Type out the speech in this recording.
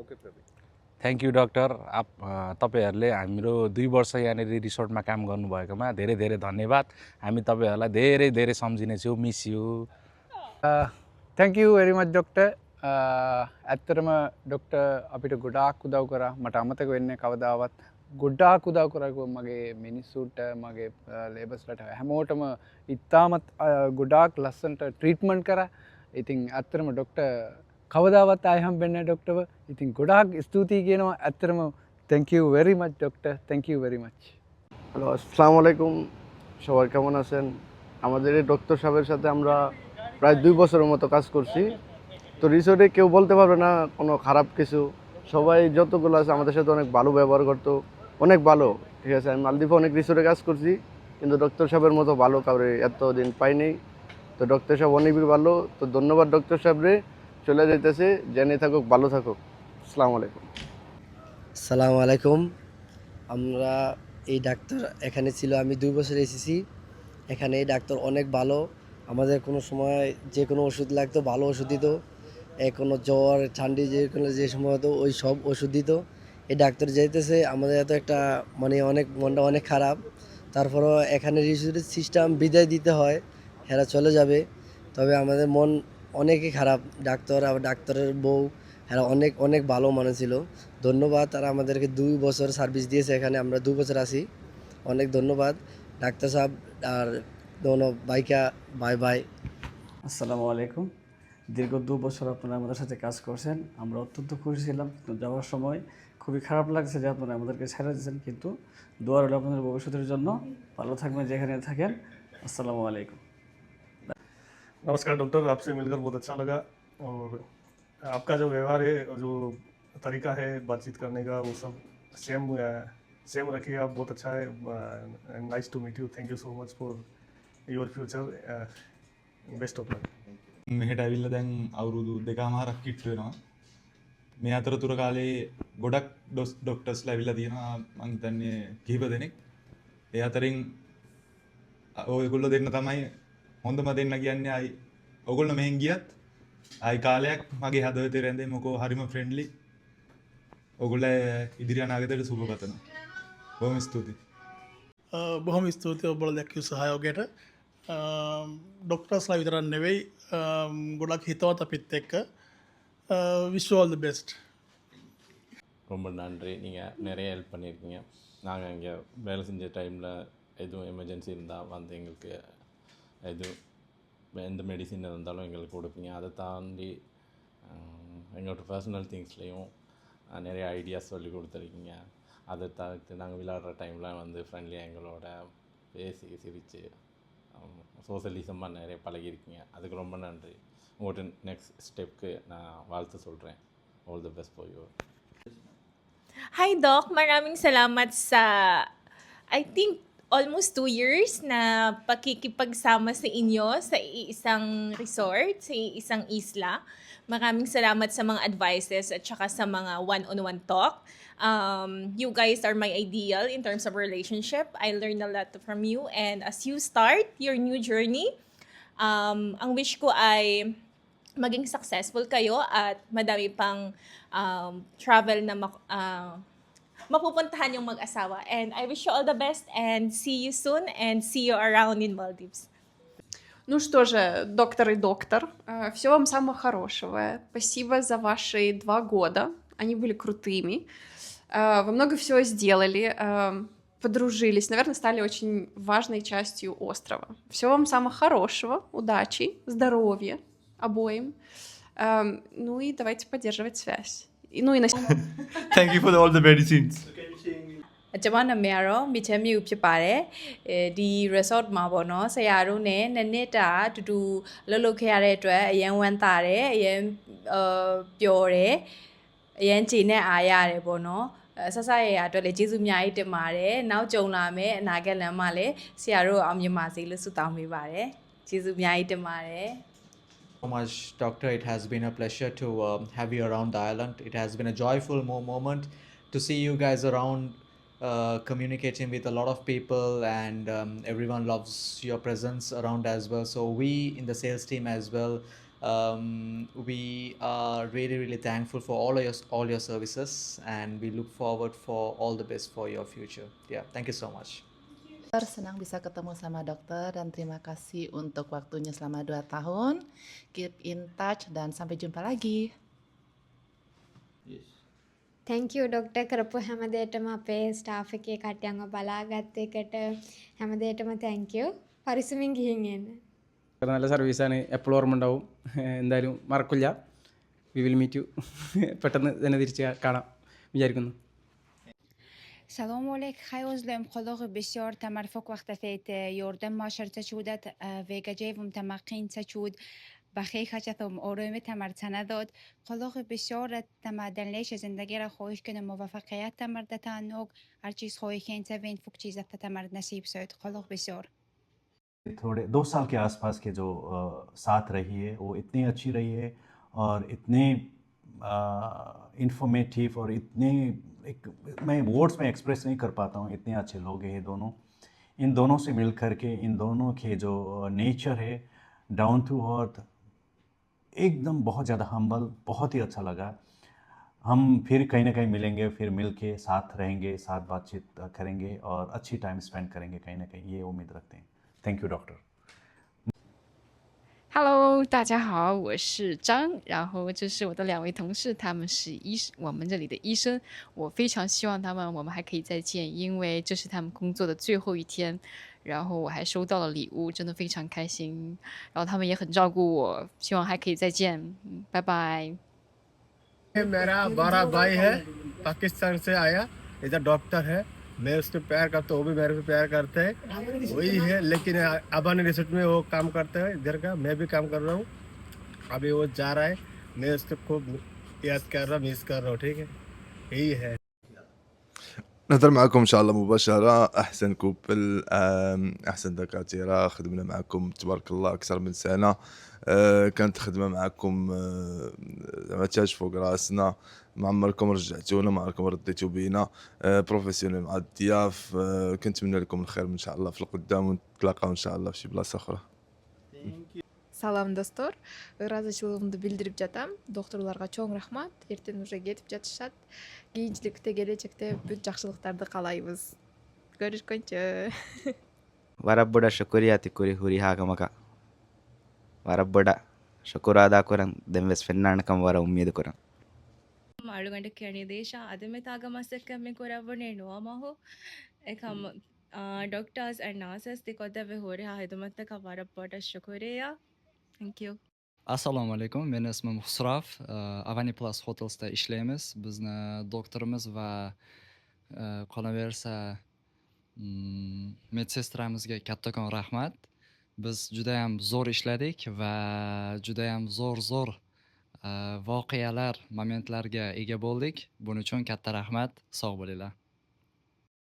मौकाप्रति thank you doctor तपाईँहरूले हाम्रो 2 वर्ष यहाँनिर रिसोर्टमा काम गर्नुभएकोमा धेरै धेरै धन्यवाद हामी तपाईँहरूलाई धेरै धेरै सम्झिनेछौँ miss you Thank you very much, Doctor. ඇත්තටම ඩොක්ටර් අපිට ගොඩාක් උදව් කරා. මට අමතක වෙන්නේ කවදාවත්. ගොඩාක් උදව් කරා මගේ මිනිස්සුන්ට, මගේ ලේබර්ස්ලට හැමෝටම ඉතාමත් ගොඩාක් ලස්සනට ට්‍රීට්මන්ට් කරා. ඉතින් ඇත්තටම ඩොක්ටර් කවදාවත් ආයෙ හම්බෙන්නේ නැහැ ඩොක්ටර්ව. ඉතින් ගොඩාක් ස්තුතියි කියනවා. ඇත්තටම thank you very much, Doctor. Thank you very much. Hello, আসসালামু আলাইকুম। সবাই কেমন আছেন? আমাদের এই ডক্টর সাহেবের সাথে আমরা প্রায় 2 বছরের মতো কাজ করছি। তো রিসোর্টে কেউ বলতে পারবে না কোনো খারাপ কিছু। সবাই যতগুলো আছে আমাদের সাথে অনেক ভালো ব্যবহার করতো, অনেক ভালো। ঠিক আছে, আমি মালদ্বীপে অনেক রিসোর্টে কাজ করছি, কিন্তু ডক্টর সাহেবের মতো ভালো কাউরে এতদিন পাইনি। তো ডক্টর সাহেব অনেক ভালো। তো ধন্যবাদ ডক্টর সাহেবরে। চলে যাইতেছে, জেনে থাকুক, ভালো থাকুক। আসসালামু আলাইকুম। আসসালামু আলাইকুম। আমরা এই ডাক্তার এখানে ছিল, আমি 2 বছর এসেছি এখানে। এই ডাক্তার অনেক ভালো, আমাদের কোনো সময় যে কোনো ওষুধ লাগতো ভালো ওষুধ দিত, কোনো জ্বর ঠান্ডি যে কোনো যে সময় হতো ওই সব ওষুধ দিত। এই ডাক্তার যেতেছে আমাদের এত একটা মানে অনেক মনটা অনেক খারাপ। তারপরও এখানে রিসোর্টের সিস্টেম বিদায় দিতে হয়, এরা চলে যাবে, তবে আমাদের মন অনেকই খারাপ। ডাক্তার আবার ডাক্তারের বউ এরা অনেক অনেক ভালো মানুষ ছিল। ধন্যবাদ, তারা আমাদেরকে 2 বছর সার্ভিস দিয়েছে এখানে, আমরা 2 বছর আছি। অনেক ধন্যবাদ ডাক্তার সাহেব আর দোনো ভাইকা। Bye bye. আসসালামু আলাইকুম। দীর্ঘ 2 বছর আপনারা আমাদের সাথে কাজ করছেন, আমরা অত্যন্ত খুশি ছিলাম। কিন্তু যাওয়ার সময় খুবই খারাপ লাগছে যে আপনারা আমাদেরকে ছেড়ে দিয়েছেন, কিন্তু দোয়া রইল আপনাদের ভবিষ্যতের জন্য। ভালো থাকবেন যেখানে থাকেন। আসসালামু আলাইকুম। नमस्कार डॉक्टर, आपसे मिलकर बहुत अच्छा लगा और आपका जो व्यवहार है, जो तरीका है बातचीत करने का, वो सब सेम रखिए आप। बहुत अच्छा है। Nice to meet you. Thank you so much for your future. Best of luck. මෙහෙට ඇවිල්ලා දැන් අවුරුදු දෙකමාරක් කිට්ටු වෙනවා. මේ අතරතුර කාලේ ගොඩක් ඩොක්ටර්ස්ලා ඇවිල්ලා තියෙනවා, මං හිතන්නේ කිහිප දෙනෙක්. ඒ අතරින් ඔයගොල්ලෝ දෙන්න තමයි හොඳම දෙන්න කියන්නේ. ආයි ඔයගොල්ලෝ මෙහෙන් ගියත් ආයි කාලයක් මගේ හදවතේ රැඳේ. මොකෝ හරිම ෆ්‍රෙන්ඩ්ලි. ඔයගොල්ලෝ ඉදිරි අනාගතයට සුබ පතනවා. බොහොම ස්තුතියි. බොහොම ස්තුතියි ඔබලා දැක්වූ සහයෝගයට. ඩොක්ටර්ස්ලා විතරක් නෙවෙයි, ගොඩක් හිතවත් අපිත් එක්ක. wish you all the best. ரொம்ப நன்றி. நீங்கள் நிறைய ஹெல்ப் பண்ணியிருக்கீங்க. நாங்கள் இங்கே வேலை செஞ்ச டைமில் எதுவும் எமர்ஜென்சி இருந்தால் வந்து எங்களுக்கு எதுவும் எந்த மெடிசின் இருந்தாலும் எங்களுக்கு கொடுப்பீங்க. அதை தாண்டி எங்களோட பர்சனல் திங்ஸ்லேயும் நிறைய ஐடியாஸ் சொல்லி கொடுத்துருக்கீங்க. அதை தவிர்த்து நாங்கள் விளையாடுற டைமில் வந்து ஃப்ரெண்ட்லியாக எங்களோட பேசி சிரித்து சோஷலிசமாக நிறைய பழகிருக்கீங்க. அதுக்கு ரொம்ப நன்றி. உங்கள்கிட்ட நெக்ஸ்ட் ஸ்டெப்க்கு நான் வாழ்த்து சொல்கிறேன். All the best for you. Hi Doc, maraming salamat sa I think almost 2 years na pakikipagsama sa inyo sa iisang resort, sa iisang isla. Maraming salamat sa mga advices at saka sa mga one-on-one talk. You guys are my ideal in terms of relationship. I learned a lot from you, and as you start your new journey, ang wish ko ay maging successful kayo at madami pang travel na mapupuntahan yung mag-asawa. And I wish you all the best and see you soon and see you around in Maldives. Ну что же, доктор и доктор, всего вам самого хорошего. Спасибо за ваши 2 года. Они были крутыми. Вы много всего сделали, подружились, наверное, стали очень важной частью острова. Всего вам самого хорошего, удачи, здоровья обоим. Ну и давайте поддерживать связь. Ну и на... Thank you for all the medicines. ကျမနာမည်ကတော့မြချမ်းမြူဖြစ်ပါတယ်ဒီ resort မှာပေါ့နော်ဆရာတို့နဲ့နှစ်တာအတူတူလှုပ်လှုပ်ခဲ့ရတဲ့အတွက်အရန်ဝမ်းသာတယ်အရန်ပျော်တယ်အရန်ကြည်နဲ့အားရတယ်ပေါ့နော်ဆက်ဆက်ရရအတွက်လည်းကျေးဇူးအများကြီးတင်ပါတယ်နောက်ကြုံလာမယ်အနာဂတ်လမ်းမှာလည်းဆရာတို့အောင်မြင်ပါစေလို့ဆုတောင်းပေးပါတယ်ကျေးဇူးအများကြီးတင်ပါတယ်So much, Doctor. It has been a pleasure to have you around the island. It has been a joyful moment to see you guys around, communicating with a lot of people, and everyone loves your presence around as well. So we in the sales team as well We are really, really thankful for all your services, and we look forward for all the best for your future. Yeah, thank you so much. Senang bisa ketemu sama dokter dan terima kasih untuk waktunya selama 2 tahun. Keep in touch dan sampai jumpa lagi. Thank you Dr. කරපු හැමදේටම අපේ staff එකේ කට්ටියන්ව බලාගත්ත එකට හැමදේටම thank you. පරිස්සමින් ගිහින් එන්න. നല്ല സർവീസാണ് എപ്പോഴും ഓർമ്മ ഉണ്ടാവും എന്തായാലും മറക്കില്ല വി വിൽ മീറ്റ് യു പെട്ടെന്ന് തന്നെ തിരിച്ച് കാണാം വിചാരിക്കുന്നു سلام علیک خیلی خلاق بسیار تمرفق وقت فیت یوردم ما شرط چودت ویگا جیوم تمقین چود بخی خشتم آرومی تمرتنه داد خلاق بسیار تمدنلیش زندگی را خواهش کنم موفقیت تمرد تنوگ هر چیز خواهی که انت وین فوق چیز تمرد نصیب شد خلاق بسیار थोड़े 2 साल के आसपास के जो साथ रही है वो इतनी अच्छी रही है और इतने इंफॉर्मेटिव और इतने मैं वर्ड्स में एक्सप्रेस नहीं कर पाता हूँ इतने अच्छे लोग हैं ये दोनों इन दोनों से मिल कर के इन दोनों के जो नेचर है डाउन टू अर्थ एकदम बहुत ज़्यादा हम्बल बहुत ही अच्छा लगा हम फिर कहीं ना कहीं मिलेंगे फिर मिल के साथ रहेंगे साथ बातचीत करेंगे और अच्छी टाइम स्पेंड करेंगे कहीं ना कहीं ये उम्मीद रखते हैं Thank you, doctor. Hello， 大家好，我是张，然后这是我的2位同事，他们是我们这里的医生。我非常希望我们还可以再见，因为这是他们工作的最后一天。然后我还收到了礼物，真的非常开心。然后他们也很照顾我，希望还可以再见。拜拜。मेरा बड़ा भाई है पाकिस्तान से आया इधर डॉक्टर है मैं उसको प्यार करता हूँ वो भी मेरे को प्यार करते हैं वही है लेकिन अबानी रिसोर्ट में वो काम करते हैं इधर का मैं भी काम कर रहा हूँ अभी वो जा रहा है मैं उसको खूब याद कर रहा मिस कर रहा हूँ ठीक है यही है نقدر معكم إن شاء الله مباشرة أحسن كوبل أحسن دكاترة خدمنا معكم تبارك الله أكثر من سنة كانت خدمة معكم ما تاج فوق راسنا ما عمركم رجعتونا ما عمركم رديتوا بينا بروفيسيونيل مع الضياف كنتمنى لكم الخير إن شاء الله في القدام ونتلاقاو إن شاء الله في شي بلاصة أخرى Салам достор, ыраазычылыгымды билдирип жатам. Докторлорго чоң рахмат. Эртең уже кетип жатышат. Кийинчиликте келечекте бүт жакшылыктарды каалайбыз. Көрүшкөнчө. Warabboda shukuriyaati kuri huri hagamaka. Warabboda shukura ada koran demves fennanakam wara ummid koran. අලුගඩ කැණි දේශා අදමෙත ආගමස්සකම කොරවනේ නොමහෝ එකම doctors and nurses دكتور هوري هيدمت كفارة بودا شكريا thank you Assalomu alaykum. Meni ismim Xusrof. Avani Plus Hotelsda ishlaymiz. Bizni doktorimiz va qolaversa medsestramizga kattakon rahmat. Biz juda ham zo'r ishladik va juda ham zo'r voqealar, momentlarga ega bo'ldik. Buning uchun katta rahmat. Sog' bo'linglar.